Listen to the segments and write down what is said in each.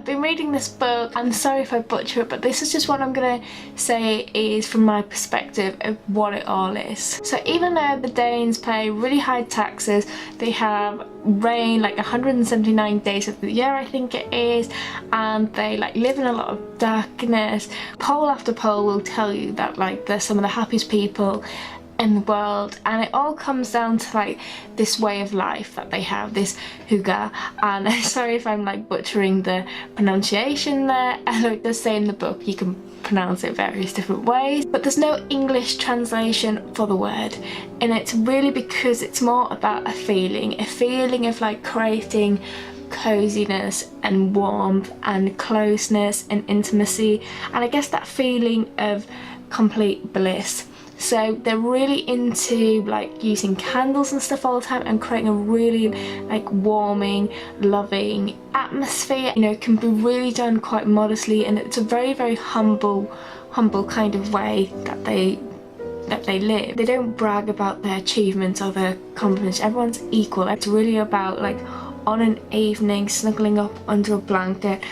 been reading this book. I'm sorry if I butcher it, but this is just what I'm gonna say is from my perspective of what it all is. So even though the Danes pay really high taxes, they have rain like 179 days of the year, I think it is, and they like live in a lot of darkness. Poll after poll will tell you that like they're some of the happiest people in the world, and it all comes down to like this way of life that they have, this Hygge. And sorry if I'm like butchering the pronunciation there, and it does say in the book you can pronounce it various different ways, but there's no English translation for the word, and it's really because it's more about a feeling of like creating coziness and warmth and closeness and intimacy, and I guess that feeling of complete bliss. So they're really into like using candles and stuff all the time and creating a really like warming, loving atmosphere. You know, it can be really done quite modestly, and it's a very, very humble kind of way that they live. They don't brag about their achievements or their accomplishments. Everyone's equal. It's really about like on an evening snuggling up under a blanket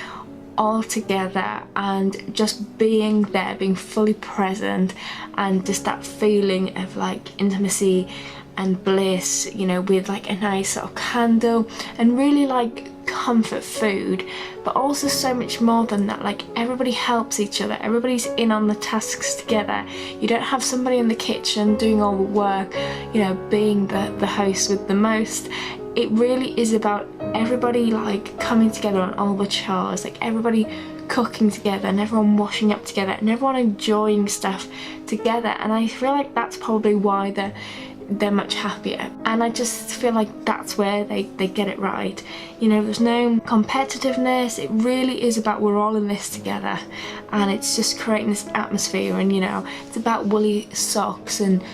all together and just being there, being fully present, and just that feeling of like intimacy and bliss, you know, with like a nice sort of candle and really like comfort food. But also so much more than that, like everybody helps each other, everybody's in on the tasks together. You don't have somebody in the kitchen doing all the work, you know, being the host with the most. It really is about everybody like coming together on all the chores, like everybody cooking together and everyone washing up together and everyone enjoying stuff together. And I feel like that's probably why they're much happier, and I just feel like that's where they get it right. You know, there's no competitiveness. It really is about we're all in this together, and it's just creating this atmosphere. And you know, it's about woolly socks and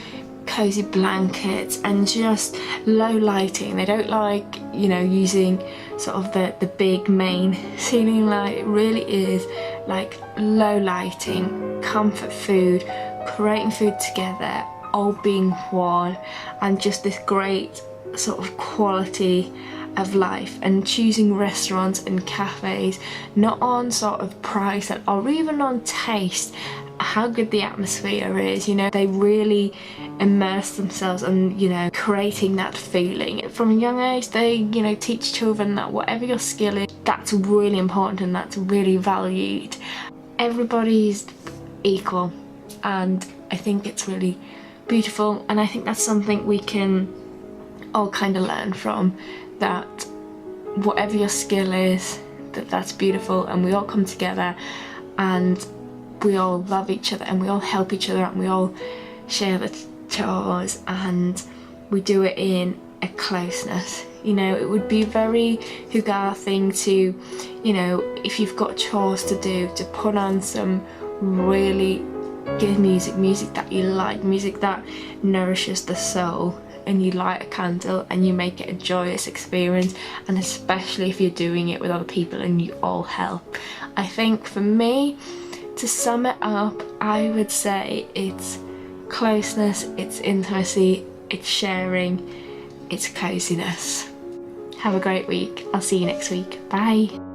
cozy blankets and just low lighting. They don't like, you know, using sort of the big main ceiling light. It really is like low lighting, comfort food, creating food together, all being one, and just this great sort of quality of life, and choosing restaurants and cafes not on sort of price or even on taste, how good the atmosphere is. You know, they really immerse themselves in, you know, creating that feeling. From a young age they, you know, teach children that whatever your skill is, that's really important and that's really valued. Everybody's equal, and I think it's really beautiful, and I think that's something we can all kind of learn from, that whatever your skill is, that's beautiful, and we all come together and we all love each other and we all help each other and we all share the chores and we do it in a closeness. You know, it would be a very Hygge thing to, you know, if you've got chores to do, to put on some really good music that you like, music that nourishes the soul, and you light a candle and you make it a joyous experience, and especially if you're doing it with other people and you all help. I think for me, to sum it up, I would say it's closeness, it's intimacy, it's sharing, it's coziness. Have a great week. I'll see you next week. Bye.